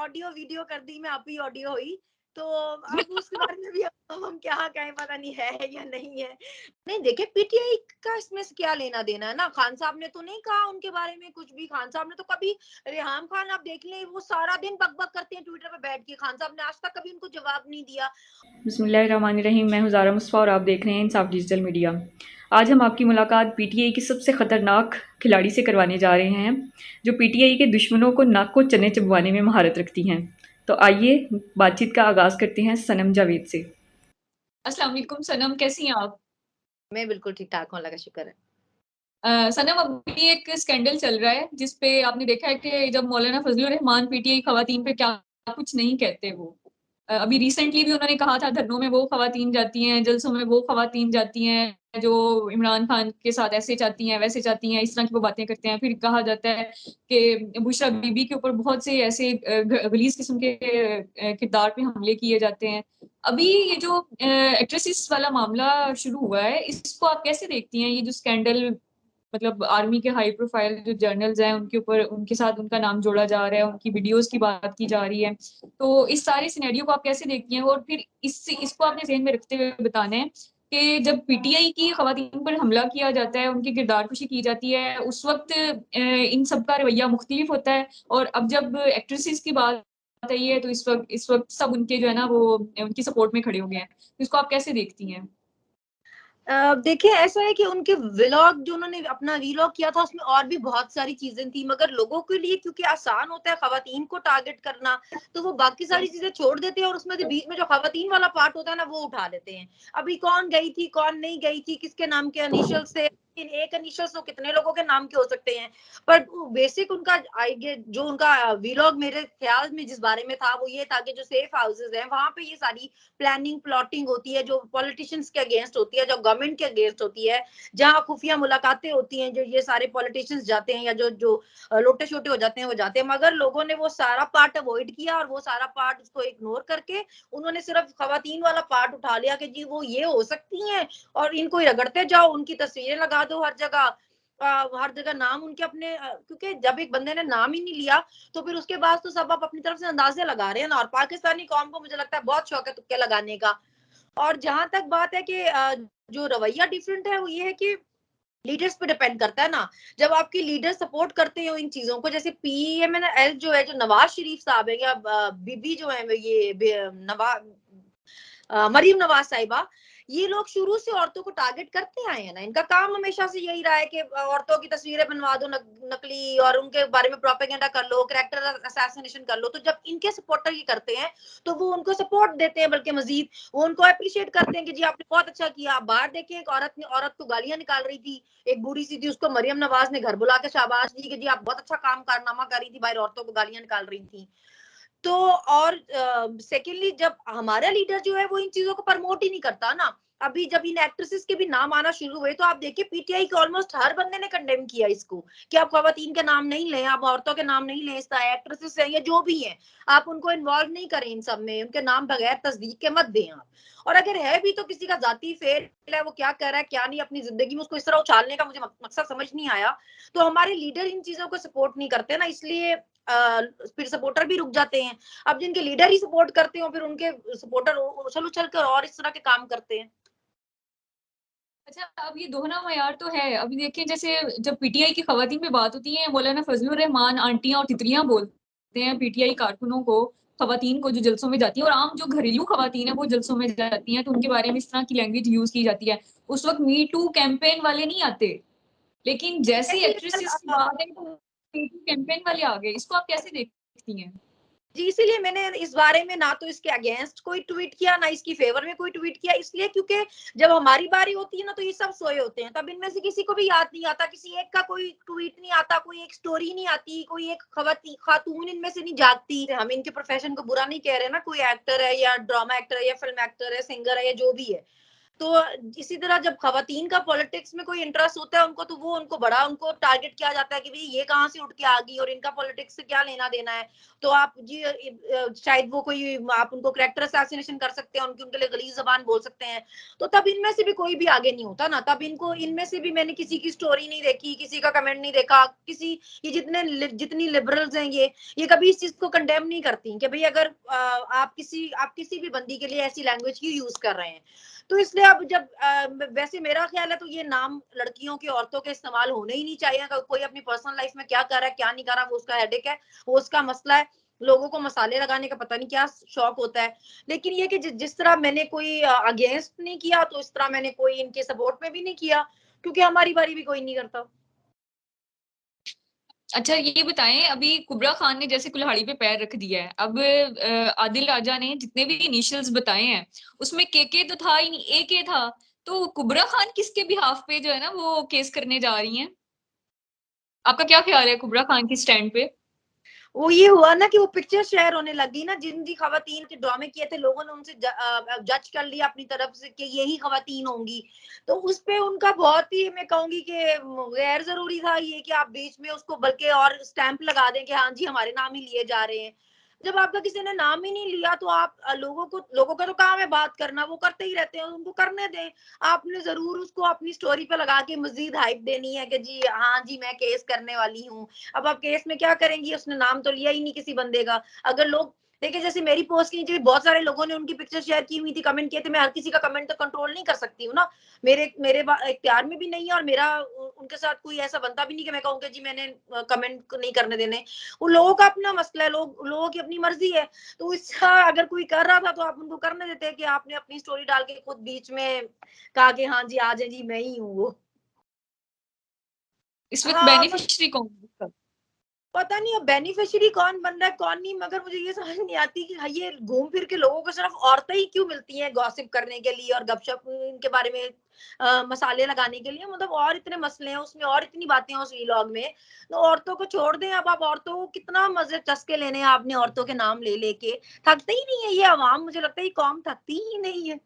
Audio video कर दी, मैं आप ही ऑडियो हुई। तो अब उसके बारे में भी अब हम क्या कहें, पता नहीं है या नहीं है। नहीं देखिए, पीटीआई का इसमें से क्या लेना-देना है ना, खान साहब ने तो नहीं कहा उनके बारे में कुछ भी, खान साहब ने तो कभी, रेहान खान आप देख लें, वो सारा दिन बक-बक करते हैं ट्विटर पे बैठ के, खान साहब ने आज तक कभी उनको जवाब नहीं दिया। बिस्मिल्लाहिर्रहमानिर्रहीम। मैं हूं ज़ारा मुस्तफ़ा और आप देख रहे हैं इंसाफ डिजिटल मीडिया। आज हम आपकी मुलाकात पीटीआई की सबसे ख़तरनाक खिलाड़ी से करवाने जा रहे हैं, जो पीटीआई के दुश्मनों को नाक को चने चबवाने में महारत रखती हैं। तो आइए बातचीत का आगाज़ करते हैं सनम जावेद से। अस्सलाम वालेकुम सनम, कैसी हैं आप? मैं बिल्कुल ठीक-ठाक हूँ, अल्लाह का शुक्र है। सनम, अभी एक स्कैंडल चल रहा है जिसपे आपने देखा है कि जब मौलाना फजलुर रहमान पीटीआई खवातीन पे क्या कुछ नहीं कहते वो। अभी रिसेंटली भी उन्होंने कहा था धरनों में वो खवातीन जाती हैं, जलसों में वो खवातीन जाती हैं जो इमरान खान के साथ ऐसे चाहती हैं, वैसे चाहती हैं, इस तरह की वो बातें करते हैं। फिर कहा जाता है कि बुशरा बीबी के ऊपर बहुत से ऐसे गलीज़ किस्म के किरदार पे हमले किए जाते हैं। अभी ये जो एक्ट्रेसेस वाला मामला शुरू हुआ है, इसको आप कैसे देखती हैं? ये जो स्कैंडल, मतलब आर्मी के हाई प्रोफाइल जो जर्नल्स हैं उनके ऊपर, उनके साथ उनका नाम जोड़ा जा रहा है, उनकी वीडियोस की बात की जा रही है। तो इस सारे सिनेरियो को आप कैसे देखती हैं? और फिर इसको आपने ज़हन में रखते हुए बताना है कि जब पीटीआई की खवातीन पर हमला किया जाता है, उनकी किरदारकुशी की जाती है, उस वक़्त इन सब का रवैया मुख्तलिफ होता है, और अब जब एक्ट्रेसेस की बात आई है तो इस वक़्त सब उनके जो है ना वो उनकी सपोर्ट में खड़े हो गए हैं। तो इसको आप कैसे देखती हैं? देखिए, ऐसा है कि उनके व्लॉग जो उन्होंने अपना वीलॉग किया था, उसमें और भी बहुत सारी चीज़ें थी, मगर लोगों के लिए क्योंकि आसान होता है ख़वातीन को टारगेट करना, तो वो बाकी सारी चीज़ें छोड़ देते हैं और उसमें से बीच में जो ख़वातीन वाला पार्ट होता है ना, वो उठा लेते हैं। अभी कौन गई थी, कौन नहीं गई थी, किसके नाम के इनिशियल्स थे, एक इनिशियल्स तो कितने लोगों के नाम के हो सकते हैं। बट बेसिक उनका आइडिया जो उनका वीलॉग मेरे ख़्याल में जिस बारे में था, वो ये था कि जो सेफ हाउसेज़ हैं, वहाँ पे ये सारी प्लानिंग प्लॉटिंग होती है, जो पॉलिटिशियंस के अगेंस्ट होती है, जो गवर्नमेंट के अगेंस्ट होती है, जहाँ खुफिया मुलाकातें होती हैं, जो ये सारे पॉलिटिशियंस जाते हैं या जो जो लोटे छोटे हो जाते हैं वो जाते हैं, मगर लोगों ने वो सारा पार्ट अवॉइड किया और वो सारा पार्ट उसको इग्नोर करके उन्होंने सिर्फ खवातीन वाला पार्ट उठा लिया कि जी वो ये हो सकती हैं और इनको ही रगड़ते जाओ, उनकी तस्वीरें लगा दो हर जगह नाम उनके अपने, क्योंकि जब एक बंदे ने नाम ही नहीं लिया तो फिर उसके बाद तो सब आप अपनी तरफ से अंदाजे लगा रहे हैं ना, और पाकिस्तानी कौम को मुझे लगता है बहुत शौक है तुक्के लगाने का। और जहां तक बात है कि जो रवैया डिफरेंट है वो ये है कि लीडर्स पे डिपेंड करता है ना। जब आपकी लीडर सपोर्ट करते हो इन चीजों को, जैसे पीएमएल जो है, जो नवाज शरीफ साहब है या बीबी जो है मरीम नवाज साहिबा, ये लोग शुरू से औरतों को टारगेट करते आए हैं ना। इनका काम हमेशा से यही रहा है कि औरतों की तस्वीरें बनवा दो नकली और उनके बारे में प्रोपेगेंडा कर लो, कैरेक्टर असैसिनेशन कर लो। तो जब इनके सपोर्टर ये करते हैं तो वो उनको सपोर्ट देते हैं, बल्कि मजीद वो उनको अप्रिशिएट करते हैं कि जी आपने बहुत अच्छा किया। आप बाहर देखें, एक औरत को गालियां निकाल रही थी, एक बूढ़ी सी थी, उसको मरियम नवाज ने घर बुला के शाबाश दी कि जी आप बहुत अच्छा काम कारनामा कर रही थी, बाहर औरतों को गालियां निकाल रही थी। तो और सेकेंडली जब हमारा लीडर जो है वो इन चीजों को प्रमोट ही नहीं करता ना। अभी जब इन एक्ट्रेसेस के भी नाम आना शुरू हुए तो आप देखिए पीटीआई के ऑलमोस्ट हर बंदे ने कंडेम किया इसको कि आप खवातीन के नाम नहीं लें, आप औरतों के नाम नहीं लें, इस एक्ट्रेसेस हैं या जो भी हैं, आप उनको इन्वॉल्व नहीं करें इन सब में, उनके नाम बगैर तस्दीक के मत दें आप। और अगर है भी तो किसी का जाती फेल है, वो क्या कर रहा है क्या नहीं अपनी जिंदगी में, उसको इस तरह उछालने का मुझे मकसद समझ नहीं आया। तो हमारे लीडर इन चीजों को सपोर्ट नहीं करते ना, इसलिए फिर सपोर्टर भी रुक जाते हैं। अब जिनके लीडर ही सपोर्ट करते हो फिर उनके सपोर्टर उछल उछल कर और इस तरह के काम करते हैं। अच्छा, अब ये दोहरा मयार तो है। अभी देखिए, जैसे जब पीटीआई की खवातीन पे बात होती है, मौलाना फजलुर रहमान आंटियां और तितलियां बोलते हैं पीटीआई कारकुनों को, खवातीन को जो जलसों में जाती है, और आम जो घरेलू खवातीन है वो जलसों में जाती हैं, तो उनके बारे में इस तरह की लैंग्वेज यूज की जाती है। उस वक्त मी टू कैंपेन वाले नहीं आते, लेकिन जैसे ही एक्ट्रेसेस की बात है तो मी टू कैंपेन वाले आ गए। इसको आप कैसे देखती हैं? जी, इसीलिए मैंने इस बारे में ना तो इसके अगेंस्ट कोई ट्वीट किया ना इसकी फेवर में कोई ट्वीट किया, इसलिए क्योंकि जब हमारी बारी होती है ना तो ये सब सोए होते हैं, तब इनमें से किसी को भी याद नहीं आता, किसी एक का कोई ट्वीट नहीं आता, कोई एक स्टोरी नहीं आती, कोई एक खातून इनमें से नहीं जागती। हम इनके प्रोफेशन को बुरा नहीं कह रहे ना, कोई एक्टर है या ड्रामा एक्टर है या फिल्म एक्टर है, सिंगर है या जो भी है, तो इसी तरह जब खवातीन का पॉलिटिक्स में कोई इंटरेस्ट होता है उनको, तो वो उनको टारगेट किया जाता है कि भाई ये कहाँ से उठ के आ गई और इनका पॉलिटिक्स से क्या लेना देना है। तो आप जी शायद वो कोई आप उनको कैरेक्टर असैसिनेशन कर सकते हैं, उनके लिए गलीज जबान बोल सकते हैं। तो तब इनमें से भी कोई भी आगे नहीं होता ना, तब इनमें से भी मैंने किसी की स्टोरी नहीं देखी, किसी का कमेंट नहीं देखा, ये जितनी लिबरल्स हैं ये कभी इस चीज को कंडेम नहीं करती कि भाई अगर आप किसी भी बंदी के लिए ऐसी लैंग्वेज की यूज कर रहे हैं। तो इसलिए अब जब वैसे मेरा ख्याल है तो ये नाम लड़कियों के औरतों के इस्तेमाल होने ही नहीं चाहिए। कोई अपनी पर्सनल लाइफ में क्या कर रहा है क्या नहीं कर रहा वो उसका हेडेक है, वो उसका मसला है। लोगों को मसाले लगाने का पता नहीं क्या शौक होता है। लेकिन ये कि जिस तरह मैंने कोई अगेंस्ट नहीं किया तो इस तरह मैंने कोई इनके सपोर्ट में भी नहीं किया, क्योंकि हमारी बारी भी कोई नहीं करता। अच्छा ये बताएं, अभी कुबरा खान ने जैसे कुल्हाड़ी पे पैर रख दिया है, अब आदिल राजा ने जितने भी इनिशियल्स बताए हैं उसमें के तो था ही नहीं, ए था। तो कुबरा खान किसके बिहाफ पे जो है ना वो केस करने जा रही हैं? आपका क्या ख्याल है कुबरा खान की स्टैंड पे? वो ये हुआ ना कि वो पिक्चर शेयर होने लगी ना, जिन जी खवातीन के ड्रामे किए थे लोगों ने उनसे जज कर लिया अपनी तरफ से कि यही खवातीन होंगी। तो उस पे उनका बहुत ही मैं कहूंगी कि गैर जरूरी था ये कि आप बीच में उसको बल्कि और स्टैंप लगा दें कि हाँ जी हमारे नाम ही लिए जा रहे हैं। जब आपका किसी ने नाम ही नहीं लिया तो आप लोगों का तो काम है बात करना, वो करते ही रहते हैं, उनको करने दें। आपने जरूर उसको अपनी स्टोरी पे लगा के मजीद हाइप देनी है कि जी हाँ जी मैं केस करने वाली हूँ। अब आप केस में क्या करेंगी, उसने नाम तो लिया ही नहीं किसी बंदे का। अगर लोग देखिए जैसे मेरी पोस्ट की नीचे बहुत सारे लोगों ने उनकी पिक्चर शेयर की हुई थी, कमेंट किए थे, मैं हर किसी का कमेंट तो कंट्रोल नहीं कर सकती हूँ ना। मेरे मेरे इख्तियार में भी नहीं है और मेरा उनके साथ कोई ऐसा बनता भी नहीं कि मैं कहूँ कि जी मैंने कमेंट नहीं करने देने। वो लोगों का अपना मसला है, लोगों की अपनी मर्जी है। तो इसका अगर कोई कर रहा था तो आप उनको करने देते हैं कि आपने अपनी स्टोरी डाल के खुद बीच में कहा कि हाँ जी आ जाए जी मैं ही हूँ वो। इस वक्त हाँ बेनिफिशियरी कौन है इसका? पता नहीं अब बेनिफिशियरी कौन बन रहा है कौन नहीं, मगर मुझे ये समझ नहीं आती कि ये घूम फिर के लोगों को सिर्फ औरतें ही क्यों मिलती हैं गॉसिप करने के लिए और गपशप इनके बारे में मसाले लगाने के लिए। मतलब और इतने मसले हैं उसमें और इतनी बातें हैं उस व्लॉग में। तो औरतों को छोड़ दें, अब आप औरतों को कितना मजे चस्के लेने हैं आपने औरतों के नाम ले लेके। थकते ही नहीं है ये अवाम, मुझे लगता है ये कौम थकती ही नहीं है।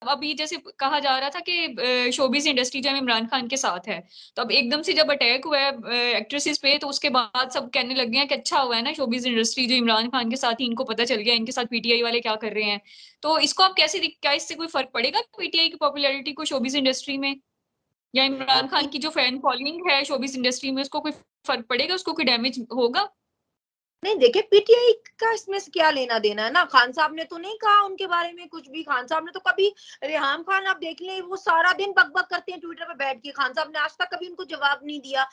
अभी जैसे कहा जा रहा था कि शोबिज इंडस्ट्री जो है इमरान खान के साथ है, तो अब एकदम से जब अटैक हुआ है एक्ट्रेसेस पे तो उसके बाद सब कहने लग गए हैं कि अच्छा हुआ है ना शोबिज इंडस्ट्री जो इमरान खान के साथ ही, इनको पता चल गया इनके साथ पीटीआई वाले क्या कर रहे हैं। तो इसको आप कैसे क्या इससे कोई फर्क पड़ेगा पीटीआई की पॉपुलैरिटी को शोबिज इंडस्ट्री में, या इमरान खान की जो फैन फॉलोइंग है शोबिज इंडस्ट्री में उसको कोई फर्क पड़ेगा, उसको कोई डैमेज होगा? नहीं देखिए पीटीआई का इसमें से क्या लेना देना है ना, खान साहब ने तो नहीं कहा उनके बारे में कुछ भी। खान साहब ने तो कभी, रेहान खान आप देख लें वो सारा दिन बकबक करते हैं ट्विटर पे बैठ के, खान साहब ने आज तक कभी उनको जवाब नहीं दिया।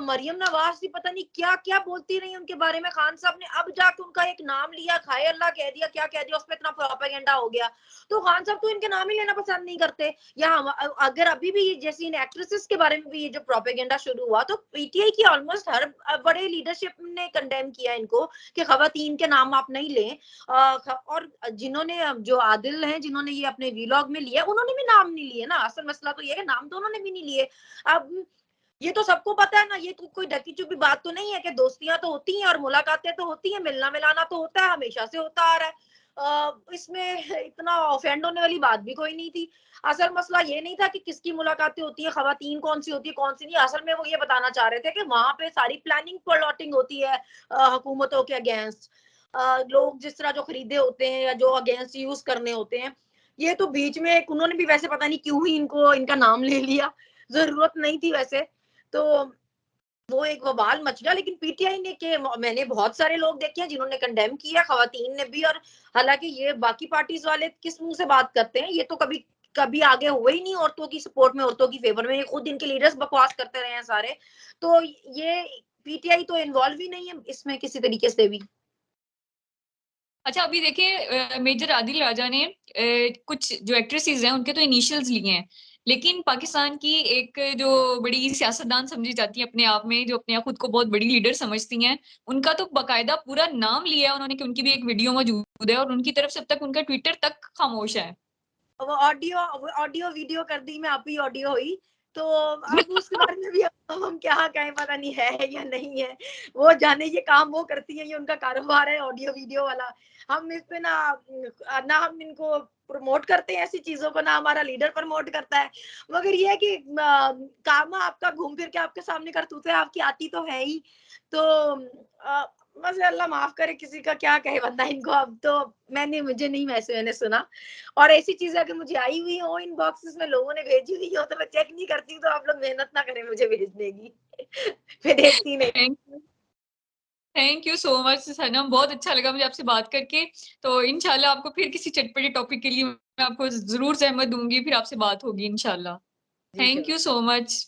मरियम नवाज भी पता नहीं क्या क्या बोलती रही उनके बारे में, खान साहब ने अब जाके उनका एक नाम लिया, खाए अल्लाह कह दिया, क्या कह दिया, उस पर इतना प्रोपेगेंडा हो गया। तो खान साहब तो इनके नाम ही लेना पसंद नहीं करते। या अगर अभी भी जैसे इन एक्ट्रेसेस के बारे में भी ये जो प्रोपेगेंडा शुरू हुआ तो पीटीआई की ऑलमोस्ट हर बड़े लीडरशिप ने कंडेम किया इनको कि खवातीन के नाम आप नहीं लें। और जिन्होंने जो आदिल हैं जिन्होंने ये अपने व्लॉग में लिया उन्होंने भी नाम नहीं लिए ना। असल मसला तो ये है कि नाम तो उन्होंने भी नहीं लिए। अब ये तो सबको पता है ना, ये तो कोई ढकी छुपी बात तो नहीं है कि दोस्तियां तो होती हैं और मुलाकातें तो होती हैं, मिलना मिलाना तो होता है, हमेशा से होता आ रहा है। इसमें इतना ऑफेंड होने वाली बात भी कोई नहीं थी। असल मसला ये नहीं था कि किसकी मुलाकातें होती है, खवातीन कौन सी होती है कौन सी नहीं। असल में वो ये बताना चाह रहे थे कि वहां पे सारी प्लानिंग प्लॉटिंग होती है हुकूमतों के अगेंस्ट। लोग जिस तरह जो खरीदे होते हैं या जो अगेंस्ट यूज करने होते हैं। ये तो बीच में उन्होंने भी वैसे पता नहीं क्यों ही इनको इनका नाम ले लिया, जरूरत नहीं थी वैसे। तो वो एक बवाल मच गया। लेकिन पीटीआई ने के मैंने बहुत सारे लोग देखे हैं जिन्होंने कंडेम किया, खवातीन ने भी। और हालांकि ये बाकी पार्टीज वाले किस मुंह से बात करते हैं, ये तो कभी कभी आगे हुए ही नहीं औरतों की सपोर्ट में, औरतों की फेवर में। ये खुद इनके लीडर्स बकवास करते रहे हैं सारे। तो ये पीटीआई तो इन्वॉल्व ही नहीं है इसमें किसी तरीके से भी। अच्छा अभी देखिए मेजर आदिल राजा ने कुछ जो एक्ट्रेसेस हैं उनके तो इनिशियल्स लिए हैं, लेकिन पाकिस्तान की एक जो बड़ी सियासतदान समझी जाती है अपने आप में, जो अपने आप खुद को बहुत बड़ी लीडर समझती हैं, उनका तो बकायदा पूरा नाम लिया है उन्होंने कि उनकी भी एक वीडियो मौजूद है और उनकी तरफ से अब तक उनका ट्विटर तक खामोश है। वो ऑडियो ऑडियो वीडियो कर दी मैं, आप ही ऑडियो हुई। तो अब उसके बारे में भी अब हम क्या कहें, पता नहीं है या नहीं है, वो जाने, ये काम वो करती है, ये उनका कारोबार है ऑडियो वीडियो वाला। हम इस पे ना हम इनको प्रमोट करते हैं ऐसी चीजों को, ना हमारा लीडर प्रमोट करता है। मगर ये है कि काम आपका घूम फिर के आपके सामने करतूतें आपकी आती तो है ही। तो बस अल्लाह माफ करे, किसी का क्या कहे बंदा इनको। अब तो मुझे नहीं, वैसे मैंने सुना, और ऐसी चीजें अगर मुझे आई हुई हो इन बॉक्सेस में, लोगों ने भेजी हुई हो, तो मैं चेक नहीं करती हूँ। तो आप लोग मेहनत ना करें मुझे भेजने की। मैं देखती नहीं। थैंक यू सो मच सनम, बहुत अच्छा लगा मुझे आपसे बात करके। तो इंशाल्लाह आपको फिर किसी चटपटे टॉपिक के लिए मैं आपको जरूर जहमत दूंगी, फिर आपसे बात होगी इंशाल्लाह। जी थैंक चलो। You so much.